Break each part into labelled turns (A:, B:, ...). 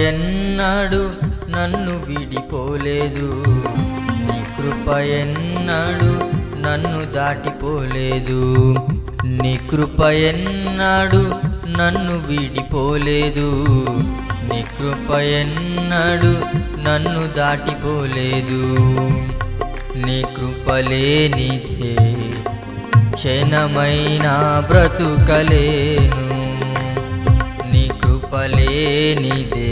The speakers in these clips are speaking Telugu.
A: ఎన్నడు నన్ను విడిపోలేదు, నీ కృప ఎన్నడు నన్ను దాటిపోలేదు, నీ కృప ఎన్నడు నన్ను విడిపోలేదు, నీ కృప ఎన్నడు నన్ను దాటిపోలేదు. నీ కృప లేనిదే క్షణమైనా బ్రతుకలేను, నీ కృప లేనిదే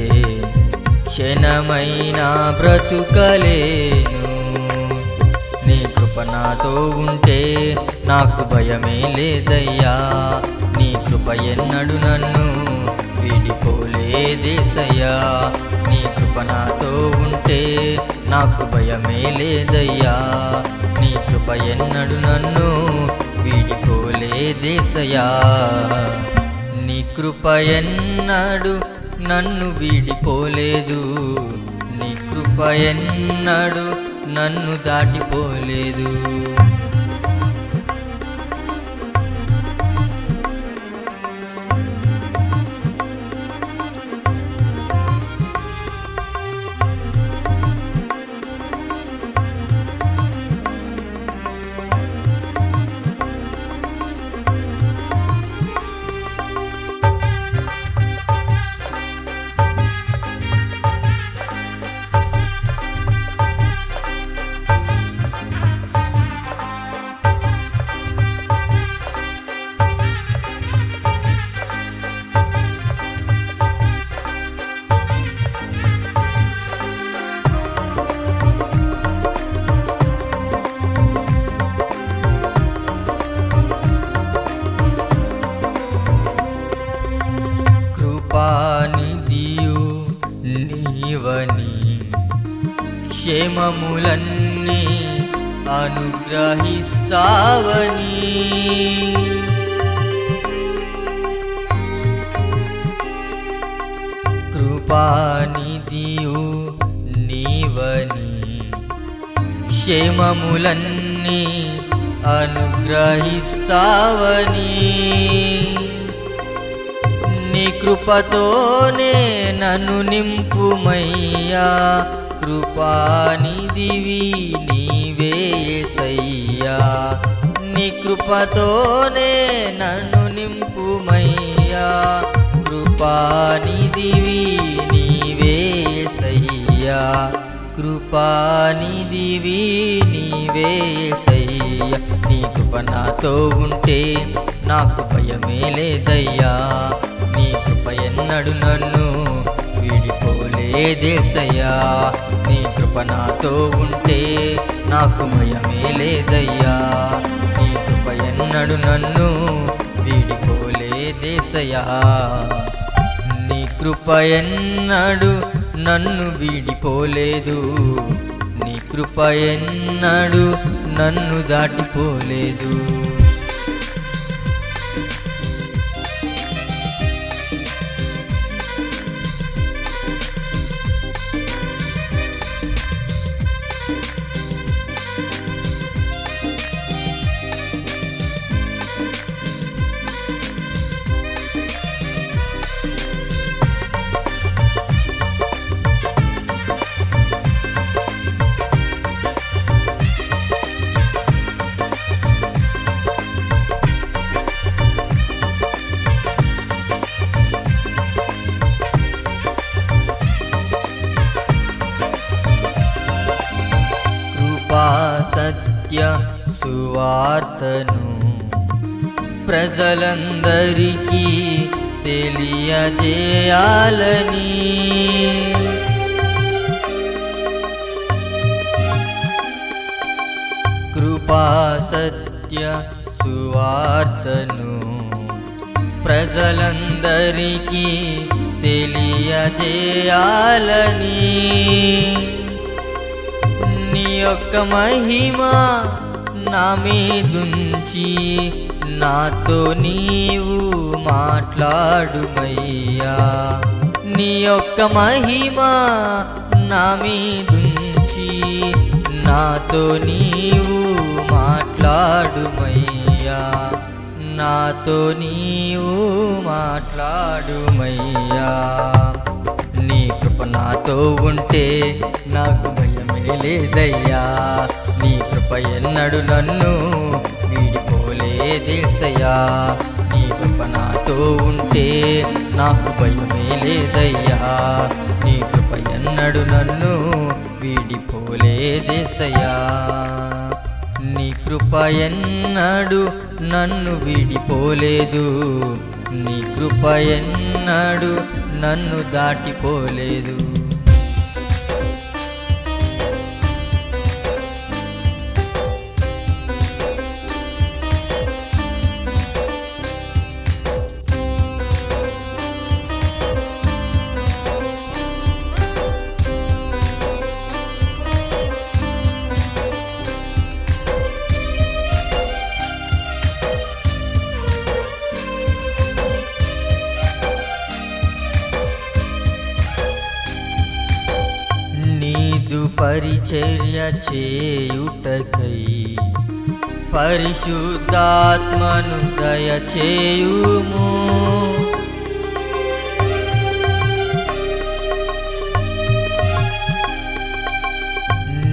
A: క్షణమైనా బ్రతుకలేను. నీ కృప నాతో ఉంటే నాకు భయమే లేదయ్యా, నీ కృప ఎన్నడు నన్ను విడిపోలేదేసయ్యా, నీ కృప నాతో ఉంటే నాకు భయమే లేదయ్యా, నీ కృప ఎన్నడు నన్ను విడిపోలేదేసయ్యా. నీ కృప ఎన్నడు నన్ను విడిపోలేదు, నీ కృప ఎన్నడు నన్ను దాటిపోలేదు. కృపానిధియు నీవని క్షేమములన్నీ అనుగ్రహిస్తావని, కృపానిధియు నీవని క్షేమములన్నీ అనుగ్రహిస్తావని, నీ కృపతోనే నన్ను నింపుమయ్యా, కృపానిధివి నీవే యేసయ్యా, నీ కృపతోనే నన్ను నింపుమయ్యా, కృపానిధివి నీవే యేసయ్యా, కృపానిధివి నీవే యేసయ్యా. నీ కృప నాతో ఉంటే నాకు భయమే లేదయ్యా, నీ కృప ఎన్నడు నన్ను విడిపోలేదేసయ్యా, నీ కృప నాతో ఉంటే నాకు భయమే లేదయ్యా, నీ కృప ఎన్నడు నన్ను విడిపోలేదేసయ్యా. నీ కృప ఎన్నడు నన్ను విడిపోలేదు, నీ కృప ఎన్నడు నన్ను దాటిపోలేదు. సత్య సువార్తను ప్రజలందరికీ తెలియజేయాలని, కృపా సత్య సువార్తను ప్రజలందరికీ తెలియజేయాలని, నీ యొక్క మహిమ నా మీదుంచి నాతో నీవు మాట్లాడుమయ్యా, నీ యొక్క మహిమ నా మీదుంచి నాతో నీవు మాట్లాడుమయ్యా, నాతో నీవు మాట్లాడుమయ్యా. నీ నాతో ఉంటే నాకు భయమే లేదయ్యా. నీ కృప ఎన్నడు నన్ను వీడిపోలేదేసయ్యా. నీ కృప నాతో ఉంటే నాకు భయమే లేదయ్యా. నీ కృప ఎన్నడు నన్ను వీడిపోలేదేసయ్యా. నీ కృప ఎన్నడు నన్ను వీడిపోలేదు. నీ కృప ఎన్నడు నన్ను దాటిపోలేదు. నీదు పరిచర్య చేయుటకై పరిశుద్ధాత్మను దయచేయుము.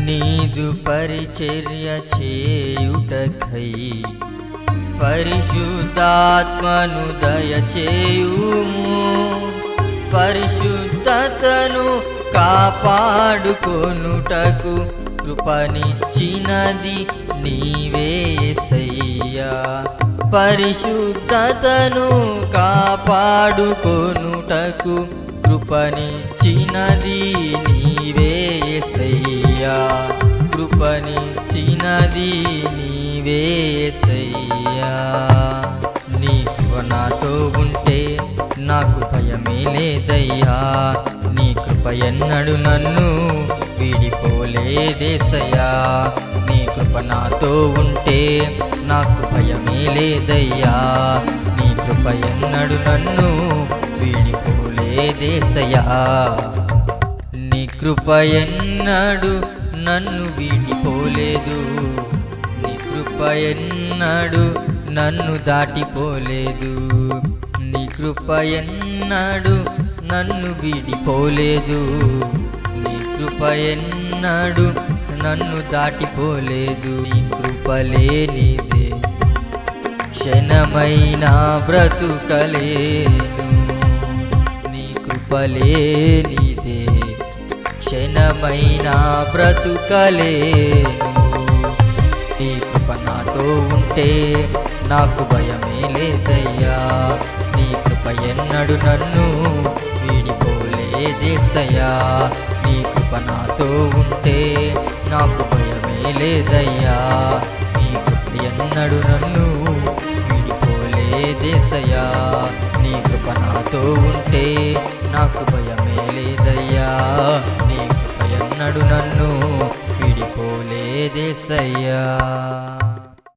A: నీదు పరిచర్య చేయుటకై పరిశుద్ధాత్మను దయచేయుము. పరిశుద్ధతను కాపాడుకొనుటకు కృపనిచ్చినది నీవే యేసయ్యా. పరిశుద్ధతను కాపాడుకొనుటకు కృపనిచ్చినది నీవే యేసయ్యా. కృపనిచ్చినది నీవే యేసయ్యా. నీ కృప నాతో ఉంటే నాకు భయమే లేదయ్యా. నీ కృప ఎన్నడు నన్ను వీడిపోలేదేసయ్యా. నీ కృప నాతో ఉంటే నాకు భయమే లేదయ్యా. నీ కృప ఎన్నడు నన్ను వీడిపోలేదేసయ్యా. నీ కృప ఎన్నడు నన్ను వీడిపోలేదు. నీ కృప ఎన్నడు నన్ను దాటిపోలేదు. నీ కృప ఎన్నడు నన్ను వీడిపోలేదు. నీ కృప ఎన్నడు నన్ను దాటిపోలేదు. నీ కృప లేనిదే క్షణమైనా బ్రతుకలేను. నీ కృప లేనిదే క్షణమైనా బ్రతుకలేను. నీ కృప నాతో ఉంటే నాకు భయమే లేదయ్యా. నీ కృప ఎన్నడు నన్ను వీడిపోలేదేసయ్యా. నీ కృప నాతో ఉంటే నాకు భయమే లేదయ్యా. నీ కృప ఎన్నడు నన్ను వీడిపోలేదేసయ్యా. నీ కృప నాతో ఉంటే నాకు భయమే లేదయ్యా. నీ కృప ఎన్నడు నన్ను వీడిపోలేదేసయ్యా.